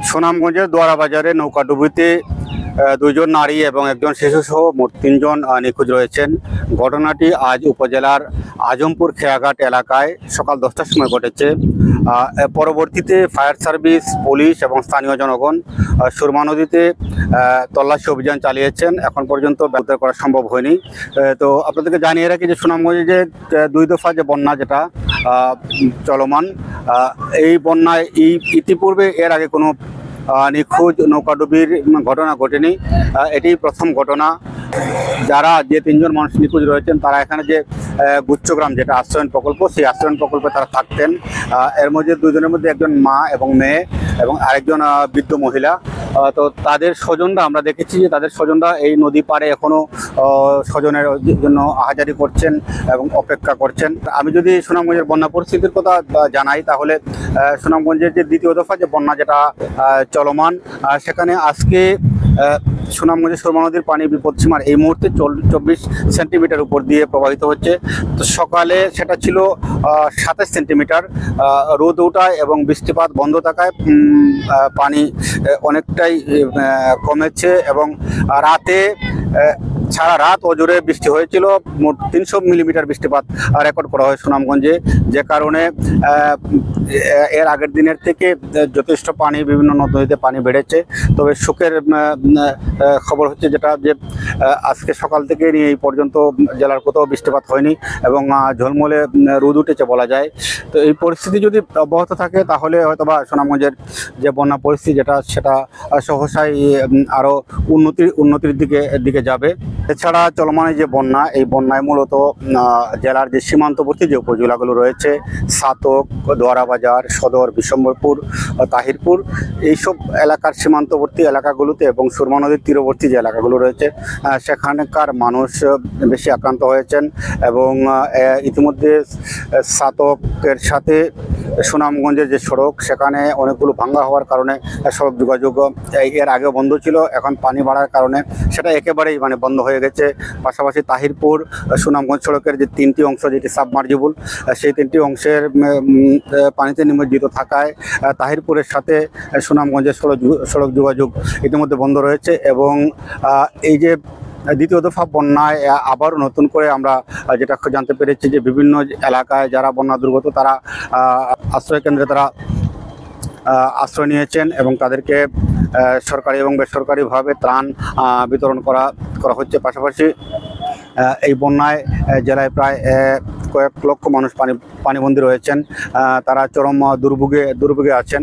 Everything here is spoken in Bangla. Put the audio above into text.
সুনামগঞ্জের দোয়ারা বাজারে নৌকাডুবিতে দুইজন নারী এবং একজন শিশুসহ মোট তিনজন নিখোঁজ রয়েছেন। ঘটনাটি আজ উপজেলার আজমপুর খেয়াঘাট এলাকায় সকাল 10টার সময় ঘটেছে। পরবর্তীতে ফায়ার সার্ভিস, পুলিশ এবং স্থানীয় জনগণ সুরমা নদীতে তল্লাশি অভিযান চালিয়েছেন। এখন পর্যন্ত উদ্ধার করা সম্ভব হয়নি। তো আপনাদেরকে জানিয়ে রাখি যে সুনামগঞ্জে যে 2 দফা যে বন্যা যেটা চলমান, এই বন্যায় ইতিপূর্বে এর আগে কোনো নিখোঁজ নৌকাডুবির ঘটনা ঘটেনি। এটি প্রথম ঘটনা। যারা যে 3জন মানুষ নিখোঁজ রয়েছেন তারা এখানে যে গুচ্ছগ্রাম যেটা আশ্রয়ণ প্রকল্প, সেই আশ্রয়ণ প্রকল্পে তারা থাকতেন। এর মধ্যে 2 জনের মধ্যে একজন মা এবং মেয়ে এবং আরেকজন বৃদ্ধ মহিলা। তো তাদের স্বজনরা, আমরা দেখেছি যে তাদের স্বজনরা এই নদী পাড়ে এখনও স্বজনের জন্য আহাজারি করছেন এবং অপেক্ষা করছেন। আমি যদি সুনামগঞ্জের বন্যা পরিস্থিতির কথা জানাই, তাহলে সুনামগঞ্জের যে 2য় দফা যে বন্যা যেটা চলমান, সেখানে আজকে সুনামগঞ্জের সুরমা নদীর পানি বিপদসীমার এই মুহূর্তে 24 সেন্টিমিটার উপর দিয়ে প্রবাহিত হচ্ছে। তো সকালে সেটা ছিল 27 সেন্টিমিটার। রোদ ওঠায় এবং বৃষ্টিপাত বন্ধ থাকায় পানি অনেকটাই কমেছে এবং রাতে সারা রাত অজোরে বৃষ্টি হয়েছিল। মোট 300 মিলিমিটার বৃষ্টিপাত রেকর্ড করা হয় সুনামগঞ্জে, যে কারণে এর আগের দিনের থেকে যথেষ্ট পানি, বিভিন্ন নদ নদীতে পানি বেড়েছে। তবে সুখের খবর হচ্ছে যেটা, যে আজকে সকাল থেকে নিয়ে এই পর্যন্ত জেলার কোথাও বৃষ্টিপাত হয়নি এবং ঝলমলে রোদ উঠেছে বলা যায়। তো এই পরিস্থিতি যদি অব্যাহত থাকে তাহলে হয়তোবা সুনামগঞ্জের যে বন্যা পরিস্থিতি সেটা সহসাই আরও উন্নতির দিকে যাবে। এছাড়া চলমান যে বন্যা, এই বন্যায় মূলত জেলার যে সীমান্তবর্তী যে উপজেলাগুলো রয়েছে, সাতক, দোয়ারা বাজার, সদর, বিশ্বম্বরপুর, তাহিরপুর, এইসব এলাকার সীমান্তবর্তী এলাকাগুলোতে এবং সুরমা নদীর তীরবর্তী যে এলাকাগুলো রয়েছে সেখানকার মানুষ বেশি আক্রান্ত হয়েছেন। এবং ইতিমধ্যে সাতকের সাথে সুনামগঞ্জের যে সড়ক, সেখানে অনেকগুলো ভাঙ্গা হওয়ার কারণে সড়ক যোগাযোগ এর আগেও বন্ধ ছিল, এখন পানি বাড়ার কারণে সেটা একেবারেই বন্ধ হয়ে গেছে। পাশাপাশি তাহিরপুর সুনামগঞ্জ সড়কের যে 3টি অংশ, যেটি সাবমার্জিবল, সেই 3টি অংশের পানিতে নিমজ্জিত থাকায় তাহিরপুরের সাথে সুনামগঞ্জের সড়ক যোগাযোগ ইতিমধ্যে বন্ধ রয়েছে। এবং এই যে 2য় দফা বন্যায় আবারও নতুন করে আমরা যেটা জানতে পেরেছি যে বিভিন্ন এলাকায় যারা বন্যা দুর্গত তারা আশ্রয় কেন্দ্রে তারা আশ্রয় নিয়েছেন এবং তাদেরকে সরকারি এবং বেসরকারিভাবে ত্রাণ বিতরণ করা হচ্ছে। পাশাপাশি এই বন্যায় জেলায় প্রায় কয়েক লক্ষ মানুষ পানিবন্দী রয়েছেন। তারা চরম দুর্ভোগে আছেন।